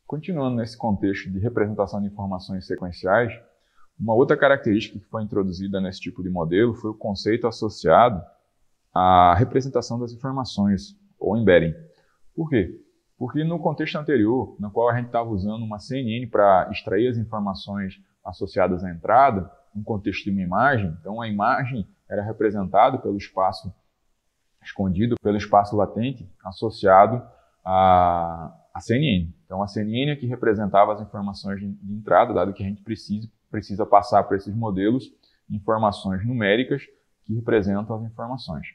Continuando nesse contexto de representação de informações sequenciais, uma outra característica que foi introduzida nesse tipo de modelo foi o conceito associado à representação das informações, ou embedding. Por quê? Porque no contexto anterior, no qual a gente estava usando uma CNN para extrair as informações associadas à entrada, no contexto de uma imagem, então a imagem era representada pelo espaço escondido, pelo espaço latente associado à CNN. Então a CNN é que representava as informações de entrada, dado que a gente precisa passar para esses modelos informações numéricas que representam as informações.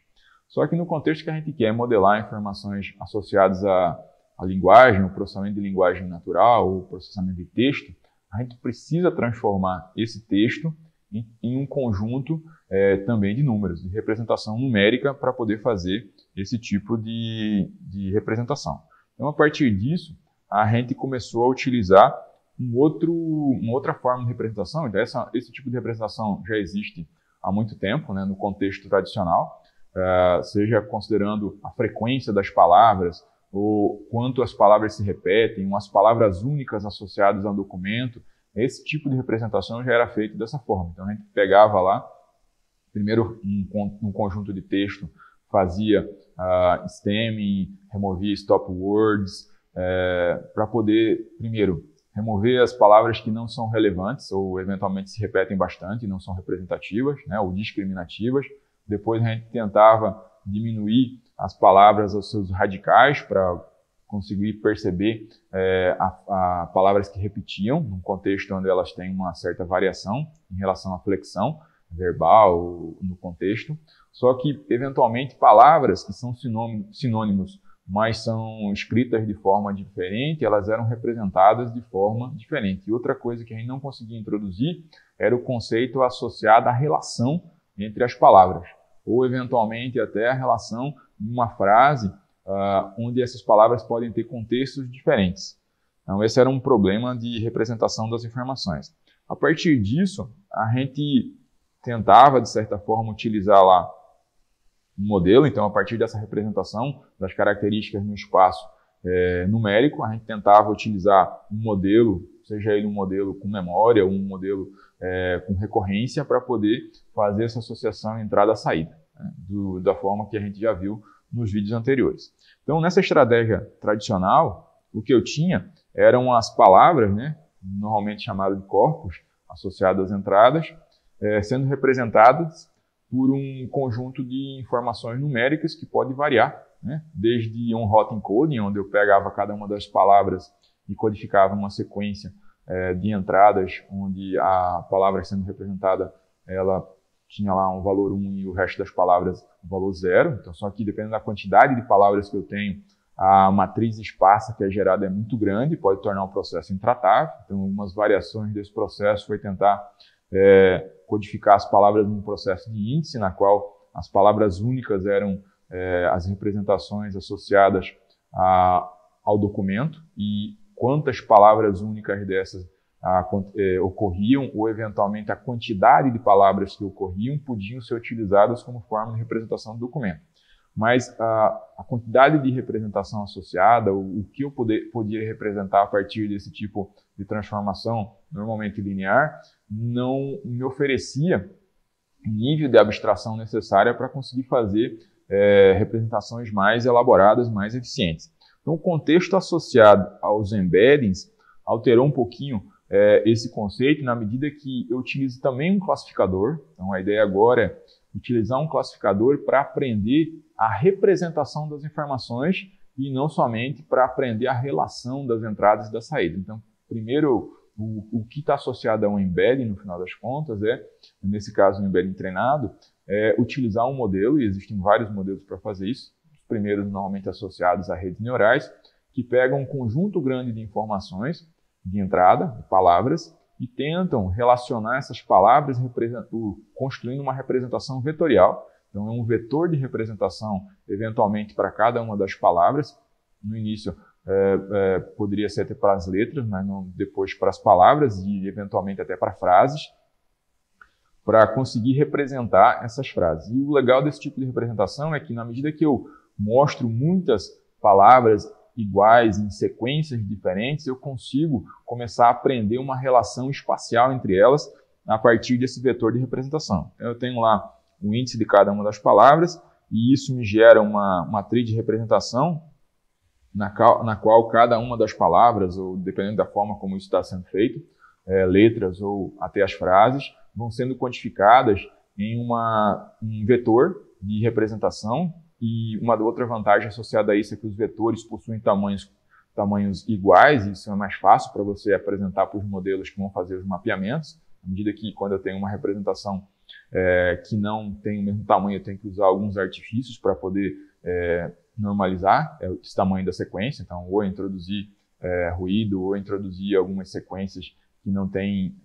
Só que no contexto que a gente quer modelar informações associadas à linguagem, o processamento de linguagem natural, o processamento de texto, a gente precisa transformar esse texto em um conjunto também de números, de representação numérica para poder fazer esse tipo de representação. Então, a partir disso, a gente começou a utilizar uma outra forma de representação. Então, esse tipo de representação já existe há muito tempo, né, no contexto tradicional, seja considerando a frequência das palavras, ou quanto as palavras se repetem, as palavras únicas associadas a um documento. Esse tipo de representação já era feito dessa forma. Então, a gente pegava lá, primeiro um conjunto de texto, fazia stemming, removia stop words, para poder, primeiro, remover as palavras que não são relevantes ou eventualmente se repetem bastante e não são representativas, né, ou discriminativas. Depois a gente tentava diminuir as palavras aos seus radicais para conseguir perceber palavras que repetiam, num contexto onde elas têm uma certa variação em relação à flexão verbal no contexto. Só que, eventualmente, palavras que são sinônimos, mas são escritas de forma diferente, elas eram representadas de forma diferente. E outra coisa que a gente não conseguia introduzir era o conceito associado à relação entre as palavras, ou eventualmente até a relação em uma frase onde essas palavras podem ter contextos diferentes. Então, esse era um problema de representação das informações. A partir disso, a gente tentava, de certa forma, utilizar lá um modelo. Então, a partir dessa representação das características no espaço numérico, a gente tentava utilizar um modelo, seja ele um modelo com memória, ou um modelo com recorrência, para poder fazer essa associação entrada-saída, né, da forma que a gente já viu nos vídeos anteriores. Então, nessa estratégia tradicional, o que eu tinha eram as palavras, né, normalmente chamadas de corpos, associadas às entradas, sendo representadas por um conjunto de informações numéricas que pode variar, né, desde um hot encoding, onde eu pegava cada uma das palavras e codificava uma sequência de entradas, onde a palavra sendo representada, ela tinha lá um valor 1 e o resto das palavras um valor 0. Então, só que dependendo da quantidade de palavras que eu tenho, a matriz esparsa que é gerada é muito grande, pode tornar o processo intratável. Então, umas variações desse processo foi tentar codificar as palavras num processo de índice, na qual as palavras únicas eram as representações associadas ao documento, e quantas palavras únicas dessas ocorriam, ou eventualmente a quantidade de palavras que ocorriam podiam ser utilizadas como forma de representação do documento. Mas a quantidade de representação associada, o que eu podia representar a partir desse tipo de transformação, normalmente linear, não me oferecia o nível de abstração necessária para conseguir fazer representações mais elaboradas, mais eficientes. Então, o contexto associado aos embeddings alterou um pouquinho esse conceito, na medida que eu utilizo também um classificador. Então, a ideia agora é utilizar um classificador para aprender a representação das informações e não somente para aprender a relação das entradas e da saída. Então, primeiro, o que está associado a um embedding, no final das contas, nesse caso, um embedding treinado, utilizar um modelo, e existem vários modelos para fazer isso. Os primeiros, normalmente associados a redes neurais, que pegam um conjunto grande de informações de entrada, de palavras, e tentam relacionar essas palavras construindo uma representação vetorial. Então, é um vetor de representação, eventualmente, para cada uma das palavras. No início, poderia ser até para as letras, mas não, depois para as palavras e, eventualmente, até para frases, para conseguir representar essas frases. E o legal desse tipo de representação é que, na medida que eu mostro muitas palavras iguais em sequências diferentes, eu consigo começar a aprender uma relação espacial entre elas a partir desse vetor de representação. Então, eu tenho lá o índice de cada uma das palavras e isso me gera uma matriz de representação na qual cada uma das palavras, ou dependendo da forma como isso está sendo feito, letras ou até as frases, vão sendo quantificadas em um vetor de representação. E uma outra vantagem associada a isso é que os vetores possuem tamanhos iguais, e isso é mais fácil para você apresentar para os modelos que vão fazer os mapeamentos. À medida que, quando eu tenho uma representação que não tem o mesmo tamanho, eu tenho que usar alguns artifícios para poder normalizar esse tamanho da sequência. Então, ou introduzir ruído, ou introduzir algumas sequências que não têm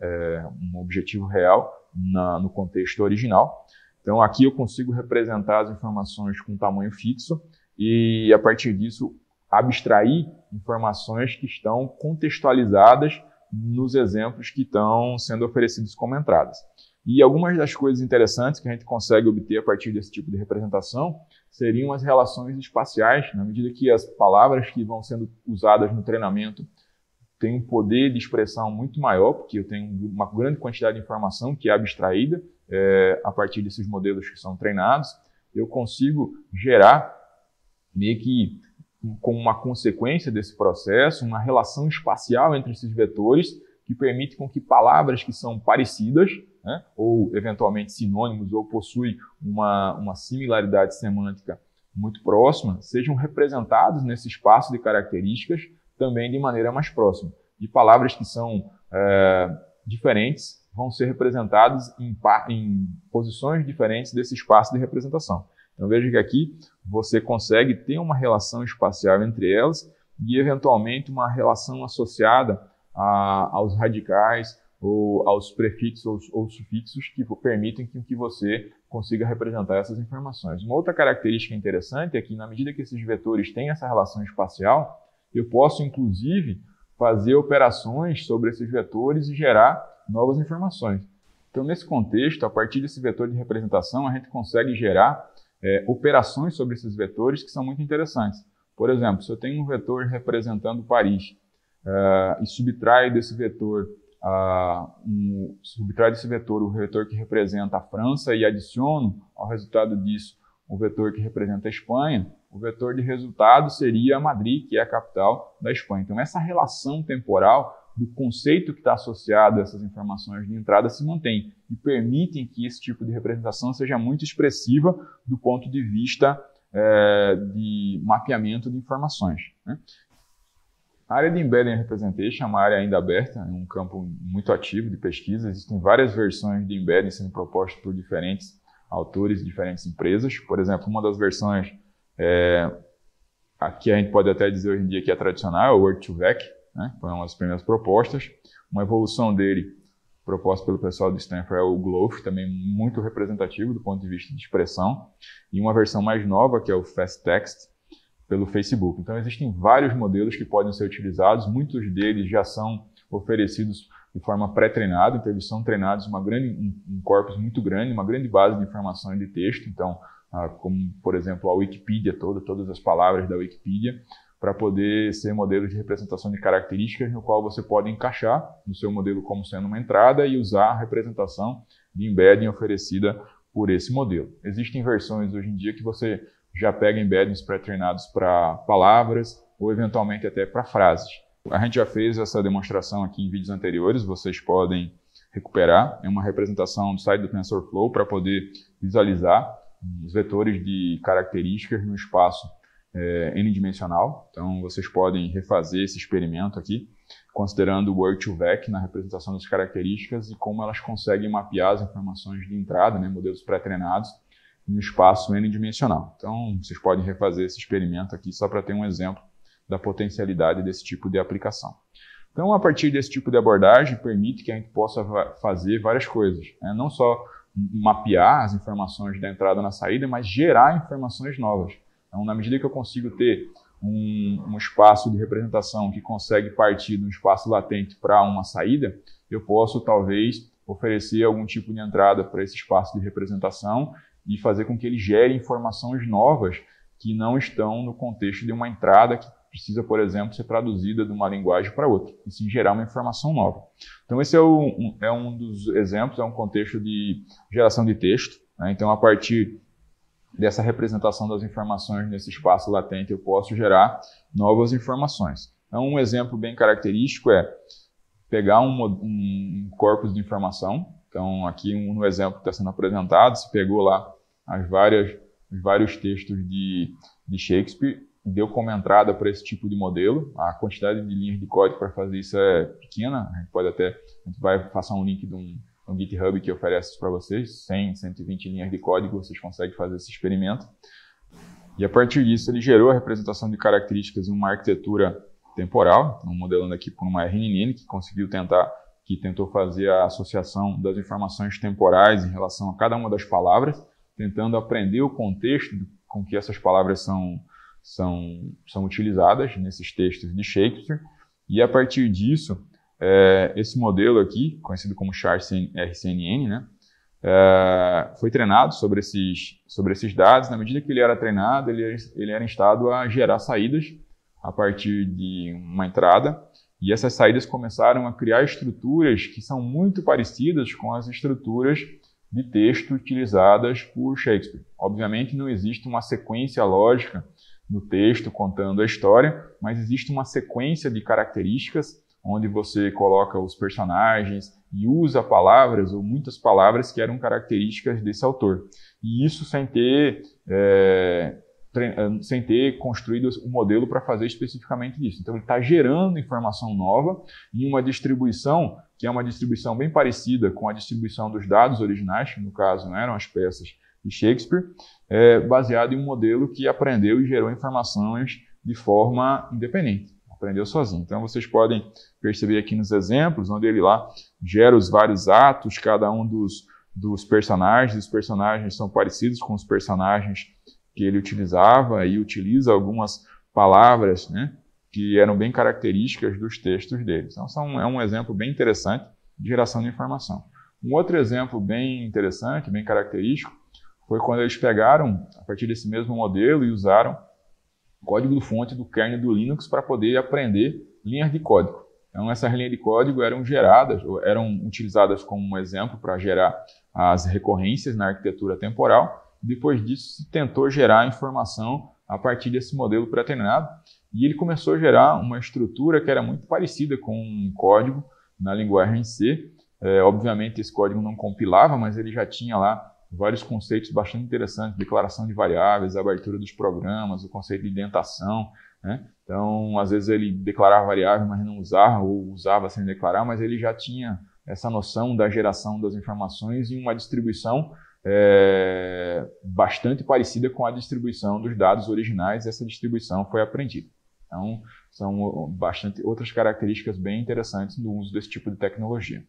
um objetivo real no contexto original. Então, aqui eu consigo representar as informações com tamanho fixo e, a partir disso, abstrair informações que estão contextualizadas nos exemplos que estão sendo oferecidos como entradas. E algumas das coisas interessantes que a gente consegue obter a partir desse tipo de representação seriam as relações espaciais, na medida que as palavras que vão sendo usadas no treinamento têm um poder de expressão muito maior, porque eu tenho uma grande quantidade de informação que é abstraída a partir desses modelos que são treinados. Eu consigo gerar, meio que como uma consequência desse processo, uma relação espacial entre esses vetores que permite com que palavras que são parecidas, né, ou eventualmente sinônimos, ou possuem uma similaridade semântica muito próxima, sejam representados nesse espaço de características também de maneira mais próxima. E palavras que são diferentes vão ser representadas em posições diferentes desse espaço de representação. Então veja que aqui você consegue ter uma relação espacial entre elas e eventualmente uma relação associada aos radicais ou aos prefixos ou sufixos que permitem que você consiga representar essas informações. Uma outra característica interessante é que, na medida que esses vetores têm essa relação espacial, eu posso, inclusive, fazer operações sobre esses vetores e gerar novas informações. Então, nesse contexto, a partir desse vetor de representação, a gente consegue gerar operações sobre esses vetores que são muito interessantes. Por exemplo, se eu tenho um vetor representando Paris e subtrai desse vetor o vetor que representa a França e adiciono ao resultado disso o vetor que representa a Espanha, o vetor de resultado seria Madrid, que é a capital da Espanha. Então, essa relação temporal do conceito que está associado a essas informações de entrada se mantém e permitem que esse tipo de representação seja muito expressiva do ponto de vista de mapeamento de informações, né? A área de Embedding Representation é uma área ainda aberta, é um campo muito ativo de pesquisa. Existem várias versões de Embedding sendo propostas por diferentes autores e diferentes empresas. Por exemplo, uma das versões aqui a gente pode até dizer hoje em dia que é tradicional, é o Word2Vec, né? Foi uma das primeiras propostas. Uma evolução dele, proposta pelo pessoal do Stanford, é o Glof, também muito representativo do ponto de vista de expressão. E uma versão mais nova, que é o Fast Text, pelo Facebook. Então, existem vários modelos que podem ser utilizados, muitos deles já são oferecidos de forma pré-treinada, então eles são treinados um corpus muito grande, uma grande base de informação e de texto, então, como, por exemplo, a Wikipedia todas as palavras da Wikipedia, para poder ser modelos de representação de características no qual você pode encaixar no seu modelo como sendo uma entrada e usar a representação de embedding oferecida por esse modelo. Existem versões hoje em dia que você já pega embeddings pré-treinados para palavras ou eventualmente até para frases. A gente já fez essa demonstração aqui em vídeos anteriores, vocês podem recuperar. É uma representação do site do TensorFlow para poder visualizar os vetores de características no espaço n-dimensional. Então, vocês podem refazer esse experimento aqui, considerando o Word2Vec na representação das características e como elas conseguem mapear as informações de entrada, né, modelos pré-treinados, no espaço n-dimensional. Então, vocês podem refazer esse experimento aqui só para ter um exemplo da potencialidade desse tipo de aplicação. Então, a partir desse tipo de abordagem, permite que a gente possa fazer várias coisas, né? Não só mapear as informações da entrada na saída, mas gerar informações novas. Então, na medida que eu consigo ter um espaço de representação que consegue partir de um espaço latente para uma saída, eu posso, talvez, oferecer algum tipo de entrada para esse espaço de representação e fazer com que ele gere informações novas que não estão no contexto de uma entrada que precisa, por exemplo, ser traduzida de uma linguagem para outra, e sim gerar uma informação nova. Então esse é um dos exemplos, é um contexto de geração de texto, né? Então a partir dessa representação das informações nesse espaço latente eu posso gerar novas informações. Então um exemplo bem característico é pegar um corpus de informação. Então aqui no exemplo que está sendo apresentado, se pegou lá os vários textos de Shakespeare, deu como entrada para esse tipo de modelo. A quantidade de linhas de código para fazer isso é pequena. A gente vai passar um link de um GitHub que oferece isso para vocês, 100, 120 linhas de código, vocês conseguem fazer esse experimento. E a partir disso ele gerou a representação de características em uma arquitetura temporal, então, modelando aqui por uma RNN que tentou fazer a associação das informações temporais em relação a cada uma das palavras, tentando aprender o contexto com que essas palavras são utilizadas nesses textos de Shakespeare. E a partir disso, esse modelo aqui, conhecido como char-RCNN, né, foi treinado sobre esses dados. Na medida que ele era treinado, ele era instado a gerar saídas a partir de uma entrada, e essas saídas começaram a criar estruturas que são muito parecidas com as estruturas de texto utilizadas por Shakespeare. Obviamente não existe uma sequência lógica no texto contando a história, mas existe uma sequência de características onde você coloca os personagens e usa palavras ou muitas palavras que eram características desse autor. E isso sem ter construído o modelo para fazer especificamente isso. Então ele está gerando informação nova em uma distribuição que é uma distribuição bem parecida com a distribuição dos dados originais, que no caso não eram as peças de Shakespeare, baseado em um modelo que aprendeu e gerou informações de forma independente, aprendeu sozinho. Então vocês podem perceber aqui nos exemplos, onde ele lá gera os vários atos, cada um dos personagens, os personagens são parecidos com os personagens que ele utilizava e utiliza algumas palavras, né, que eram bem características dos textos dele. Então é um exemplo bem interessante de geração de informação. Um outro exemplo bem interessante, bem característico, foi quando eles pegaram, a partir desse mesmo modelo, e usaram o código-fonte do kernel do Linux para poder aprender linhas de código. Então essas linhas de código eram utilizadas como um exemplo para gerar as recorrências na arquitetura temporal. Depois disso, se tentou gerar informação a partir desse modelo pré-treinado, e ele começou a gerar uma estrutura que era muito parecida com um código na linguagem C. Obviamente esse código não compilava, mas ele já tinha lá vários conceitos bastante interessantes, declaração de variáveis, abertura dos programas, o conceito de indentação, né? Então, às vezes ele declarava variável, mas não usava, ou usava sem declarar, mas ele já tinha essa noção da geração das informações em uma distribuição bastante parecida com a distribuição dos dados originais. Essa distribuição foi aprendida. Então, são bastante outras características bem interessantes no uso desse tipo de tecnologia.